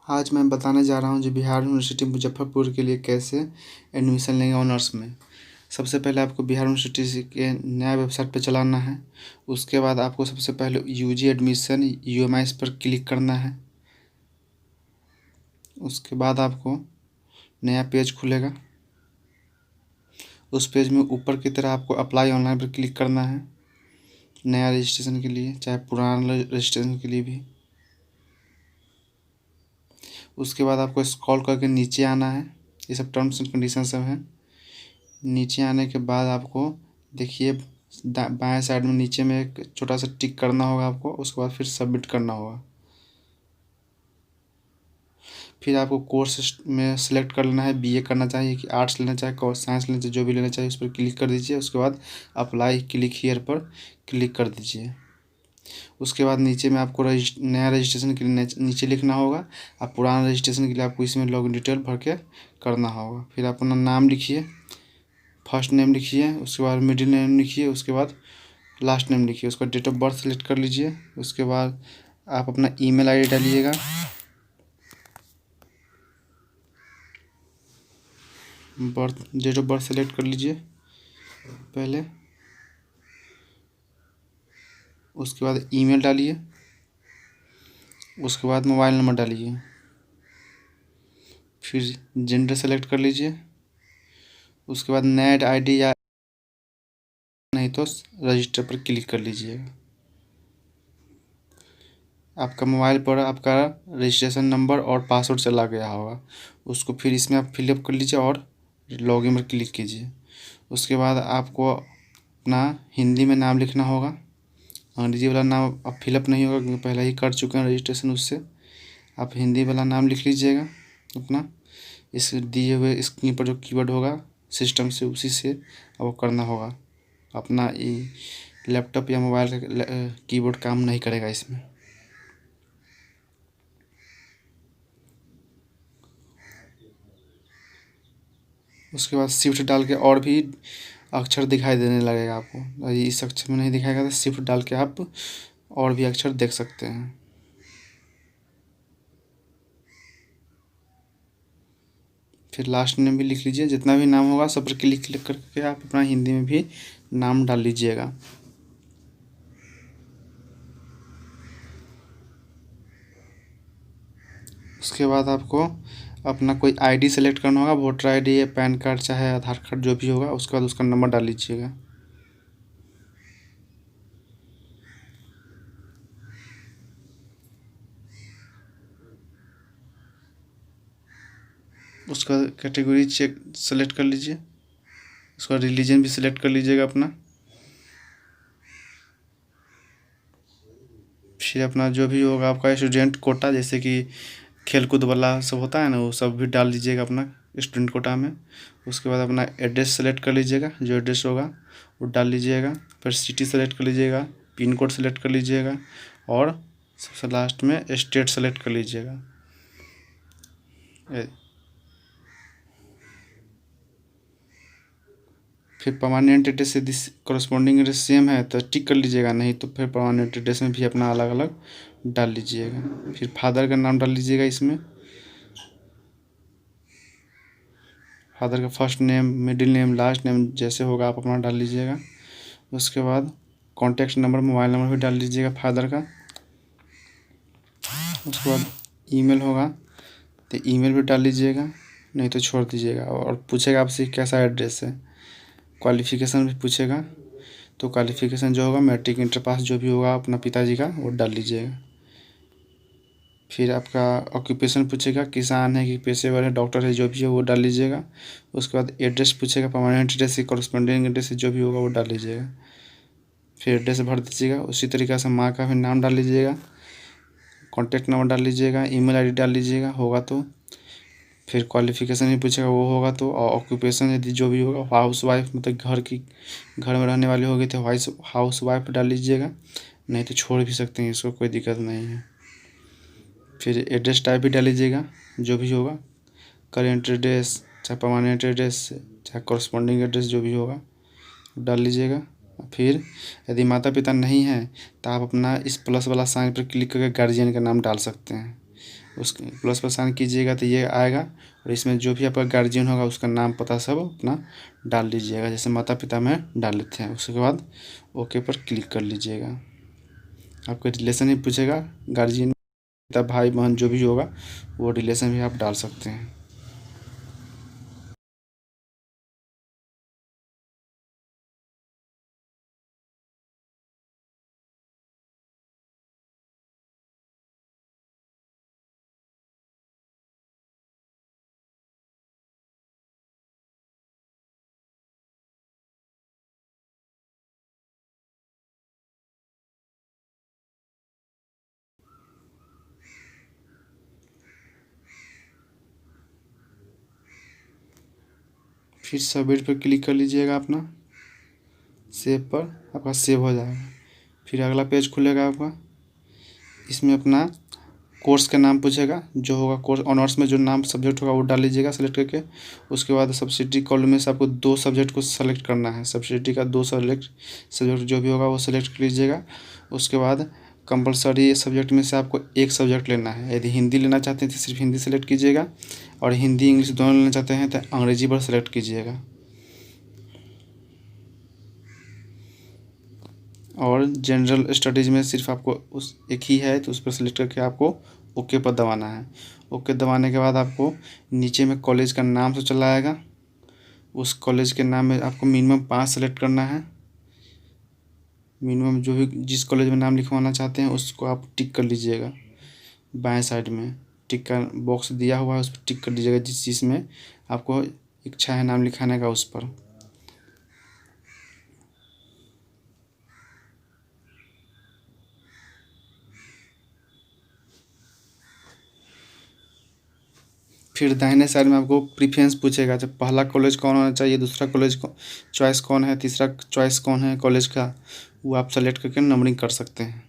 आज मैं बताने जा रहा हूँ जो बिहार यूनिवर्सिटी मुजफ्फरपुर के लिए कैसे एडमिशन लेंगे ऑनर्स में। सबसे पहले आपको बिहार यूनिवर्सिटी के नया वेबसाइट पर चलाना है। उसके बाद आपको सबसे पहले यूजी एडमिशन यूएमआई पर क्लिक करना है। उसके बाद आपको नया पेज खुलेगा। उस पेज में ऊपर की तरह आपको अप्लाई ऑनलाइन पर क्लिक करना है, नया रजिस्ट्रेशन के लिए, चाहे पुराना रजिस्ट्रेशन के लिए भी। उसके बाद आपको स्क्रॉल करके नीचे आना है। ये सब टर्म्स एंड कंडीशन सब हैं। नीचे आने के बाद आपको देखिए बाएं साइड में नीचे में एक छोटा सा टिक करना होगा आपको। उसके बाद फिर सबमिट करना होगा। फिर आपको कोर्स में सेलेक्ट कर लेना है, बीए करना चाहिए कि आर्ट्स लेना चाहिए, साइंस लेना चाहिए, जो भी लेना चाहिए उस पर क्लिक कर दीजिए। उसके बाद अप्लाई क्लिक हियर पर क्लिक कर दीजिए। उसके बाद नीचे में आपको नया रजिस्ट्रेशन के लिए नीचे लिखना होगा। अब पुराना रजिस्ट्रेशन के लिए आपको इसमें लॉगिन डिटेल भर के करना होगा। फिर अपना नाम लिखिए, फर्स्ट नेम लिखिए, उसके बाद मिडिल नेम लिखिए, उसके बाद लास्ट नेम लिखिए। उसका डेट ऑफ बर्थ सेलेक्ट कर लीजिए। उसके बाद आप अपना ईमेल आईडी डालिएगा। डेट ऑफ बर्थ सेलेक्ट कर लीजिए पहले। उसके बाद ईमेल डालिए। उसके बाद मोबाइल नंबर डालिए। फिर जेंडर सेलेक्ट कर लीजिए। उसके बाद नेट आईडी या नहीं तो रजिस्टर पर क्लिक कर लीजिएगा। आपका मोबाइल पर आपका रजिस्ट्रेशन नंबर और पासवर्ड चला गया होगा। उसको फिर इसमें आप फिलअप कर लीजिए और लॉगिन पर क्लिक कीजिए। उसके बाद आपको अपना हिंदी में नाम लिखना होगा। अंग्रेजी वाला नाम अब फिलअप नहीं होगा क्योंकि पहले ही कर चुके हैं रजिस्ट्रेशन उससे। आप हिंदी वाला नाम लिख लीजिएगा अपना। इस दिए हुए स्क्रीन पर जो कीवर्ड होगा सिस्टम से उसी से वो करना होगा। अपना लैपटॉप या मोबाइल का कीबोर्ड काम नहीं करेगा इसमें। उसके बाद शिफ्ट डाल के और भी अक्षर दिखाई देने लगेगा आपको। इस अक्षर में नहीं दिखाएगा तो शिफ्ट डाल के आप और भी अक्षर देख सकते हैं। फिर लास्ट नेम भी लिख लीजिए। जितना भी नाम होगा सब पर क्लिक क्लिक करके आप अपना हिंदी में भी नाम डाल लीजिएगा। उसके बाद आपको अपना कोई आईडी सेलेक्ट करना होगा, वोटर आईडी या पैन कार्ड चाहे आधार कार्ड जो भी होगा। उसके बाद उसका नंबर डाल लीजिएगा। उसका कैटेगरी चेक सेलेक्ट कर लीजिए। उसका रिलीजन भी सिलेक्ट कर लीजिएगा अपना। फिर अपना जो भी होगा आपका स्टूडेंट कोटा, जैसे कि खेलकूद वाला सब होता है ना, वो सब भी डाल दीजिएगा अपना स्टूडेंट कोटा में। उसके बाद अपना एड्रेस सेलेक्ट कर लीजिएगा, जो एड्रेस होगा वो डाल लीजिएगा। फिर सिटी सेलेक्ट कर लीजिएगा, पिन कोड सेलेक्ट कर लीजिएगा और सबसे लास्ट में स्टेट सेलेक्ट कर लीजिएगा। फिर परमानेंट एड्रेस यदि कॉरस्पॉन्डिंग एड्रेस सेम है तो टिक कर लीजिएगा, नहीं तो फिर परमानेंट एड्रेस में भी अपना अलग अलग डाल लीजिएगा। फिर फादर का नाम डाल लीजिएगा इसमें। फादर का first name, middle name, last name जैसे होगा आप अपना डाल लीजिएगा। उसके बाद कॉन्टैक्ट नंबर, मोबाइल नंबर भी डाल लीजिएगा फादर का। उसके बाद ईमेल होगा तो ईमेल भी डाल लीजिएगा, नहीं तो छोड़ दीजिएगा। और पूछेगा आपसे कैसा एड्रेस है। क्वालिफ़िकेशन भी पूछेगा तो क्वालिफ़िकेशन जो होगा मैट्रिक इंटर पास जो भी होगा अपना पिताजी का वो डाल लीजिएगा। फिर आपका ऑक्यूपेशन पूछेगा, किसान है कि पेशेवर है, डॉक्टर है, जो भी है वो डाल लीजिएगा। उसके बाद एड्रेस पूछेगा, परमानेंट एड्रेस की कॉरस्पॉन्डिंग एड्रेस जो भी होगा वो डाल लीजिएगा। फिर एड्रेस भर दीजिएगा। उसी तरीक़े से माँ का भी नाम डाल लीजिएगा, कॉन्टैक्ट नंबर डाल लीजिएगा, ईमेल आईडी डाल लीजिएगा होगा तो। फिर क्वालिफ़िकेशन भी पूछेगा वो होगा तो। और ऑक्यूपेशन यदि जो भी होगा हाउस वाइफ, मतलब घर में रहने वाली होगी तो हाउस वाइफ डाल लीजिएगा, नहीं तो छोड़ भी सकते हैं, इसको कोई दिक्कत नहीं है। फिर एड्रेस टाइप भी डाल लीजिएगा जो भी होगा, करेंट एड्रेस चाहे परमानेंट एड्रेस चाहे कॉरस्पॉन्डिंग एड्रेस जो भी होगा डाल लीजिएगा। फिर यदि माता पिता नहीं हैं तो आप अपना इस प्लस वाला साइन पर क्लिक करके गार्जियन का नाम डाल सकते हैं। उसके प्लस पर साइन कीजिएगा तो ये आएगा। और इसमें जो भी आपका गार्जियन होगा उसका नाम पता सब अपना डाल लीजिएगा, जैसे माता पिता में डाल लेते हैं। उसके बाद ओके पर क्लिक कर लीजिएगा। आपका रिलेशन ही पूछेगा, गार्जियन पिता भाई बहन जो भी होगा वो रिलेशन भी आप डाल सकते हैं। फिर सबमिट पर क्लिक कर लीजिएगा, अपना सेव पर आपका सेव हो जाएगा। फिर अगला पेज खुलेगा आपका, इसमें अपना कोर्स का नाम पूछेगा, जो होगा कोर्स ऑनर्स में जो नाम सब्जेक्ट होगा वो डाल लीजिएगा सेलेक्ट करके। उसके बाद सब्सिडी कॉलम में से आपको 2 सब्जेक्ट को सेलेक्ट करना है, सब्सिडी का 2 सब्जेक्ट जो भी होगा वो सेलेक्ट कर लीजिएगा। उसके बाद कंपलसरी सब्जेक्ट में से आपको एक सब्जेक्ट लेना है। यदि हिंदी लेना चाहते हैं तो सिर्फ हिंदी सेलेक्ट कीजिएगा, और हिंदी इंग्लिश दोनों लेना चाहते हैं तो अंग्रेजी पर सेलेक्ट कीजिएगा। और जनरल स्टडीज़ में सिर्फ आपको उस एक ही है तो उस पर सेलेक्ट करके आपको ओके पर दबाना है। ओके दबाने के बाद आपको नीचे में कॉलेज का नाम से चला आएगा। उस कॉलेज के नाम में आपको मिनिमम 5 सेलेक्ट करना है। मिनिमम जो भी जिस कॉलेज में नाम लिखवाना चाहते हैं उसको आप टिक कर लीजिएगा। बाएं साइड में टिक का बॉक्स दिया हुआ है, उस पर टिक कर लीजिएगा जिस चीज़ में आपको इच्छा है नाम लिखाने का उस पर। फिर दाहिने साइड में आपको प्रेफरेंस पूछेगा, जब पहला कॉलेज कौन होना चाहिए, दूसरा कॉलेज चॉइस कौन है, तीसरा चॉइस कौन है कॉलेज का, वो आप सेलेक्ट करके नंबरिंग कर सकते हैं।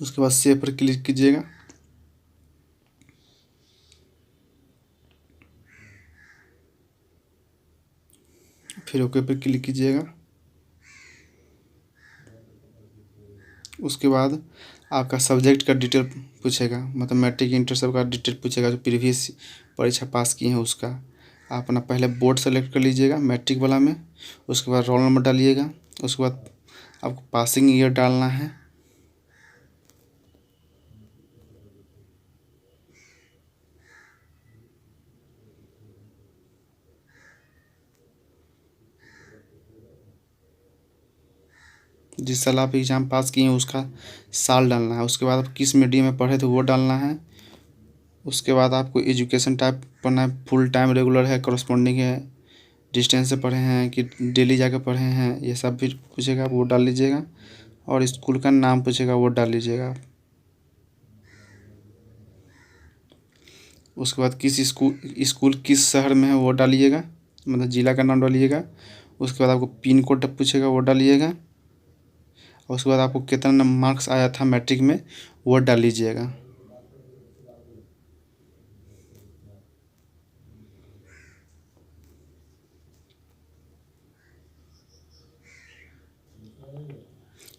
उसके बाद सेव पर क्लिक कीजिएगा। फिर ओके पर क्लिक कीजिएगा। उसके बाद आपका सब्जेक्ट का डिटेल पूछेगा, मतलब मैट्रिक इंटर सब का डिटेल पूछेगा, जो प्रीवियस परीक्षा पास किए हैं उसका। आप अपना पहले बोर्ड सेलेक्ट कर लीजिएगा मैट्रिक वाला में। उसके बाद रोल नंबर डालिएगा। उसके बाद आपको पासिंग ईयर डालना है। जिस साल आप एग्ज़ाम पास किए हैं उसका साल डालना है। उसके बाद आप किस मीडियम में पढ़े थे वो डालना है। उसके बाद आपको एजुकेशन टाइप पढ़ना है, फुल टाइम रेगुलर है, करस्पॉन्डिंग है, डिस्टेंस से पढ़े हैं कि डेली जाकर पढ़े हैं, ये सब भी पूछेगा, आप वो डाल लीजिएगा। और स्कूल का नाम पूछेगा, वो डाल लीजिएगा आप। उसके बाद किस स्कूल किस शहर में है वो डालिएगा, मतलब ज़िला का नाम डालिएगा। उसके बाद आपको पिन कोड पूछेगा, वो डालिएगा। और उसके बाद आपको कितना मार्क्स आया था मैट्रिक में वो डाल लीजिएगा।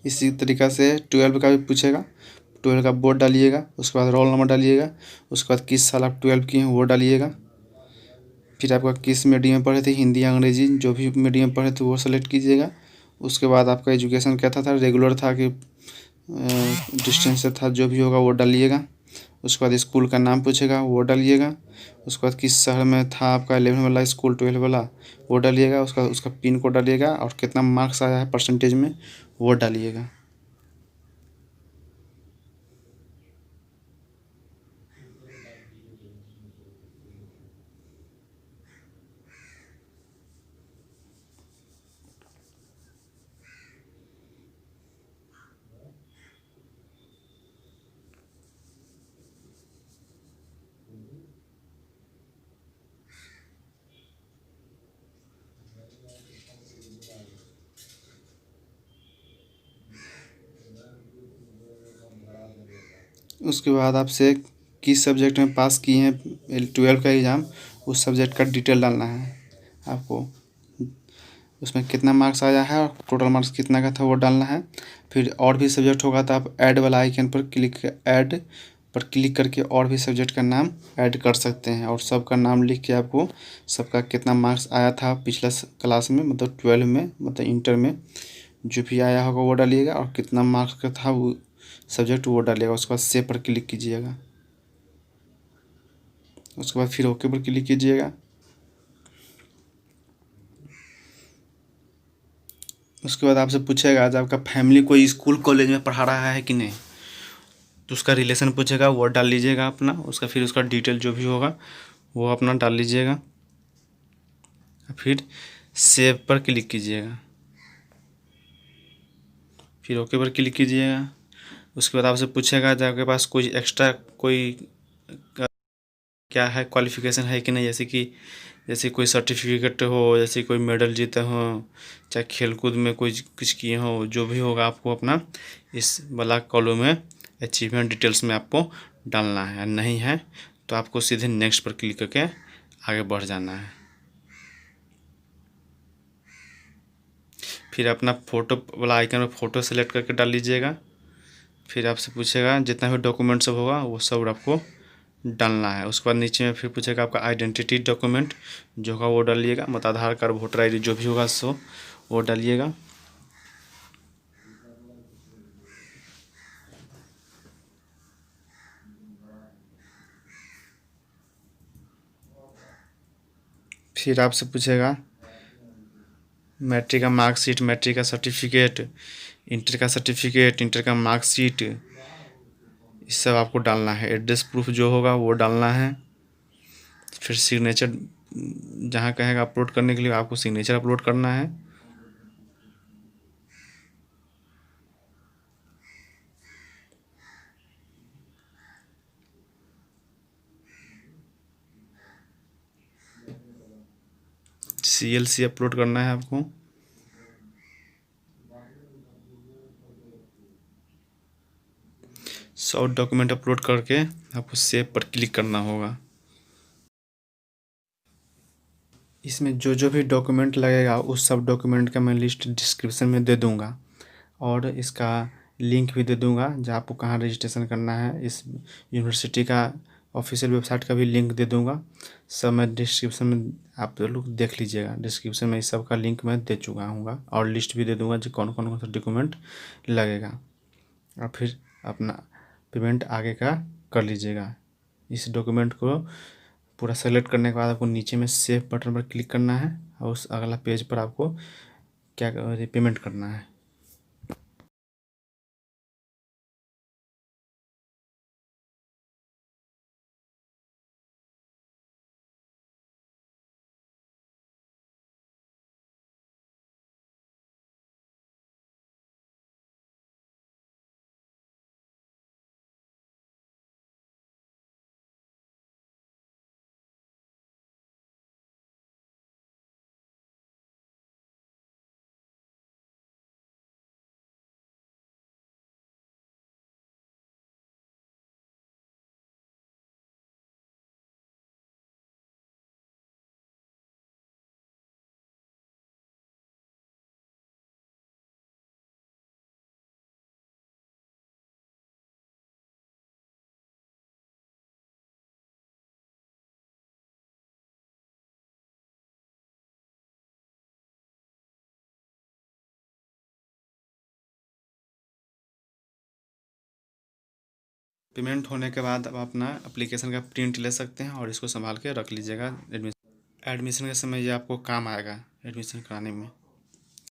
इसी तरीक़ा से 12 का भी पूछेगा, 12 का बोर्ड डालिएगा। उसके बाद रोल नंबर डालिएगा। उसके बाद किस साल आप 12 किए हैं वो डालिएगा। फिर आपका किस मीडियम में पढ़े थे, हिंदी अंग्रेजी जो भी मीडियम में पढ़े थे वो सेलेक्ट कीजिएगा। उसके बाद आपका एजुकेशन कैसा था, रेगुलर था कि डिस्टेंस से था, जो भी होगा वो डालिएगा। उसके बाद स्कूल का नाम पूछेगा, वो डालिएगा। उसके बाद किस शहर में था आपका 11 वाला स्कूल, 12 वाला वो डालिएगा। उसका उसका पिन कोड डालिएगा और कितना मार्क्स आया है परसेंटेज में वो डालिएगा। उसके बाद आपसे किस सब्जेक्ट में पास किए हैं 12 का एग्ज़ाम, उस सब्जेक्ट का डिटेल डालना है आपको। उसमें कितना मार्क्स आया है और टोटल मार्क्स कितना का था वो डालना है। फिर और भी सब्जेक्ट होगा तो आप ऐड वाला आइकन पर क्लिक करके और भी सब्जेक्ट का नाम ऐड कर सकते हैं, और सबका नाम लिख के आपको सबका कितना मार्क्स आया था पिछला क्लास में, मतलब 12 में, मतलब इंटर में जो भी आया होगा वो डालिएगा, और कितना मार्क्स का था वो सब्जेक्ट वो डालिएगा। उसके बाद सेव पर क्लिक कीजिएगा। उसके बाद फिर ओके पर क्लिक कीजिएगा। उसके बाद आपसे पूछेगा आज आपका फैमिली कोई स्कूल कॉलेज में पढ़ा रहा है कि नहीं, तो उसका रिलेशन पूछेगा, वो डाल लीजिएगा अपना। उसका फिर उसका डिटेल जो भी होगा वो अपना डाल लीजिएगा। फिर सेव पर क्लिक कीजिएगा, फिर ओके पर क्लिक कीजिएगा। उसके बाद आपसे पूछेगा कि आपके पास कोई एक्स्ट्रा कोई क्या है, क्वालिफ़िकेशन है कि नहीं, जैसे कोई सर्टिफिकेट हो, जैसे कोई मेडल जीते हो, चाहे खेलकूद में कोई कुछ किए हो, जो भी होगा आपको अपना इस वाला कॉलम में अचीवमेंट डिटेल्स में आपको डालना है। नहीं है तो आपको सीधे नेक्स्ट पर क्लिक करके आगे बढ़ जाना है। फिर अपना फ़ोटो वाला आइकन में फ़ोटो सेलेक्ट करके डाल लीजिएगा। फिर आपसे पूछेगा जितना भी डॉक्यूमेंट सब होगा वो सब आपको डालना है। उसके बाद नीचे में फिर पूछेगा आपका आइडेंटिटी डॉक्यूमेंट जो होगा वो डालिएगा, मतलब आधार कार्ड, वोटर आईडी जो भी होगा सो वो डालिएगा। फिर आपसे पूछेगा मैट्रिक का मार्कशीट, मैट्रिक का सर्टिफिकेट, इंटर का मार्कशीट, ये सब आपको डालना है। एड्रेस प्रूफ जो होगा वो डालना है। फिर सिग्नेचर जहाँ कहेगा अपलोड करने के लिए आपको सिग्नेचर अपलोड करना है। CLC अपलोड करना है आपको। सब डॉक्यूमेंट अपलोड करके आपको सेव पर क्लिक करना होगा। इसमें जो जो भी डॉक्यूमेंट लगेगा उस सब डॉक्यूमेंट का मैं लिस्ट डिस्क्रिप्शन में दे दूंगा, और इसका लिंक भी दे दूंगा जहाँ आपको कहाँ रजिस्ट्रेशन करना है। इस यूनिवर्सिटी का ऑफिशियल वेबसाइट का भी लिंक दे दूंगा। सब मैं डिस्क्रिप्शन में आप लोग देख लीजिएगा। डिस्क्रिप्शन में इस सब का लिंक मैं दे चुका हूँ, और लिस्ट भी दे दूंगा जो कौन कौन सा डॉक्यूमेंट लगेगा। और फिर अपना पेमेंट आगे का कर लीजिएगा। इस डॉक्यूमेंट को पूरा सेलेक्ट करने के बाद आपको नीचे में सेव बटन पर क्लिक करना है, और उस अगला पेज पर आपको क्या पेमेंट करना है। पेमेंट होने के बाद आप अपना एप्लीकेशन का प्रिंट ले सकते हैं और इसको संभाल के रख लीजिएगा। एडमिशन के समय ये आपको काम आएगा एडमिशन कराने में।